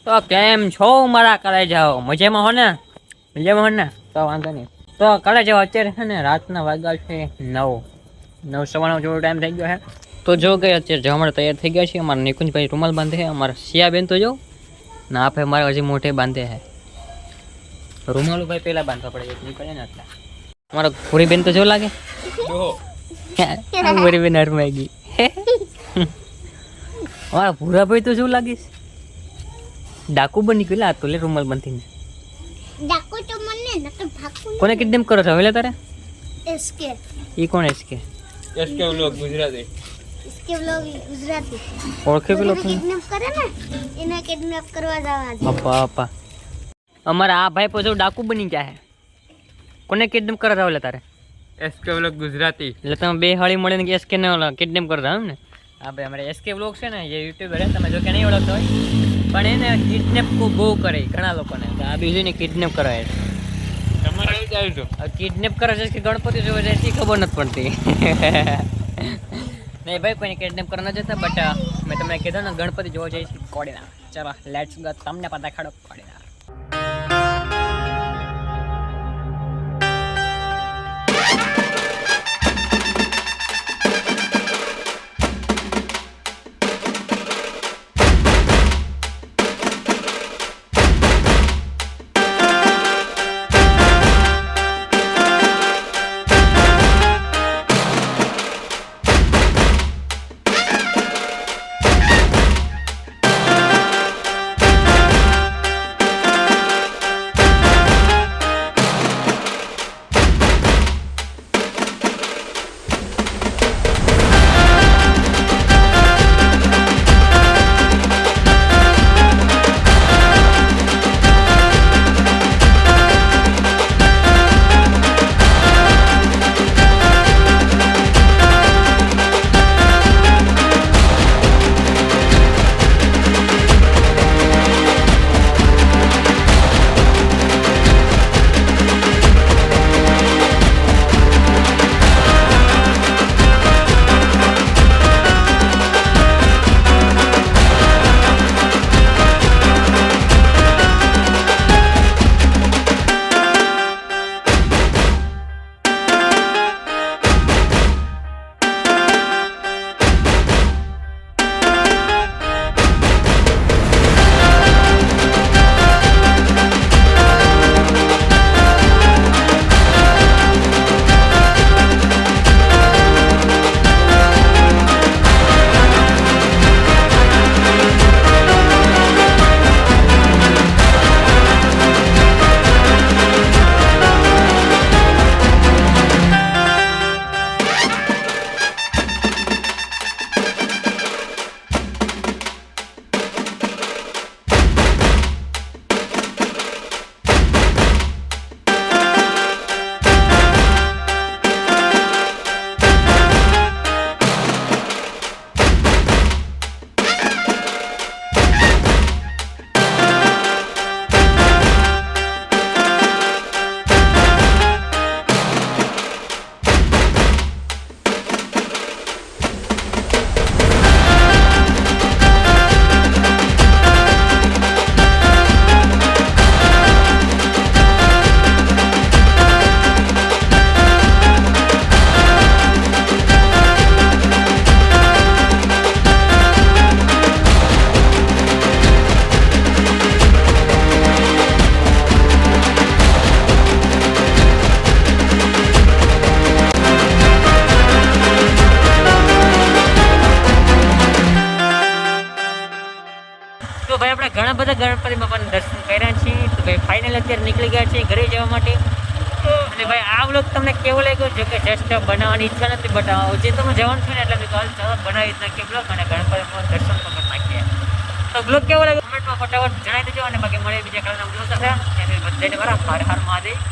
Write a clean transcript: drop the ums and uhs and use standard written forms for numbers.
તો કેમ છો મારા કરે જાઓ? મજામાં હો ને? મજામાં હો ને? તો વાંધો નહીં. તો કરે જાઓ. અત્યારે છે ને રાતના વાગ્યા છે 9 સવારનો જેવો ટાઈમ થઈ ગયો છે. તો જો ગઈ અત્યારે જમણ તૈયાર થઈ ગયા છે. અમારા નિકુંજભાઈ રૂમાલ બાંધે છે. અમારા સિયાબેન તો જો ના આપે મારે હજી મોઢે બાંધે છે. રૂમાલ ભાઈ પેલા બાંધવા પડે એક નીકળે ને એટલે. અમારા ભૂરી બેન તો જો લાગે ભૂરી બેન હરમાઈ ગઈ. અમારા ભૂરા ભાઈ તો શું લાગીશ ડાકુ બની ગયેલા તો લે રૂમાલ બાંધીને. ડાકુ તો મને ન તો ભાગું. કોને કિડનેપ કરો છો હવે તારે? એસકે. ઈ કોણ SK? SK vlog Gujarati. SK vlog Gujarati. ઓળખે પેલો કિડનેપ કરે ને એને કિડનેપ કરવા જવા દે. બાપા બાપા અમારા આ ભાઈ પછી ડાકુ બની ગયા છે. કોને કિડનેપ કરો છો તારે? SK vlog Gujarati. એટલે તમે બે હળી મળીને એસકે ને કિડનેપ કરતા એમ ને? હા ભાઈ અમારે એસકે વ્લોગ છે ને જે યુટ્યુબર છે તમે જો કે નહીં ઓળખતા હોય પણ એને કિડનેપ બહુ કરે ઘણા લોકોને. આ બીજું કિડનેપ કરાય છે. તમારે આવી જાય તો કિડનેપ કરે છે કે ગણપતિ જોવે છે એ ખબર નથી પડતી. નહીં ભાઈ કોઈને કિડનેપ કરવા ન જતા બટ મેં તમને કીધું ને ગણપતિ જોવા જઈશ કોડીના. ચાલો લેટ્સ ગો. તમને પતા ખાડો કોડીના. તો ભાઈ આપણે ઘણા બધા ગણપતિ બાપાના દર્શન કર્યા છીએ. તો ભાઈ ફાઇનલ અત્યારે નીકળી ગયા છે ઘરે જવા માટે. અને ભાઈ આ વ્લોગ તમને કેવો લાગ્યો? જો કે જસ્ટ બનાવવાની ઈચ્છા નથી બટ જે તમે જવાનું છો ને એટલે મેં કહ્યું ચાલો બનાવી જ નાખીએ બ્લોગ અને ગણપતિ બાપાના દર્શન પણ કરી નાખીએ. તો બ્લોગ કેવો લાગ્યો કમેન્ટમાં ફટાફટ જણાવી દેજો અને બાકી મળે બીજા કાલના બ્લોગ સાથે. બધાને બરાબર હર હર મહાદેવ.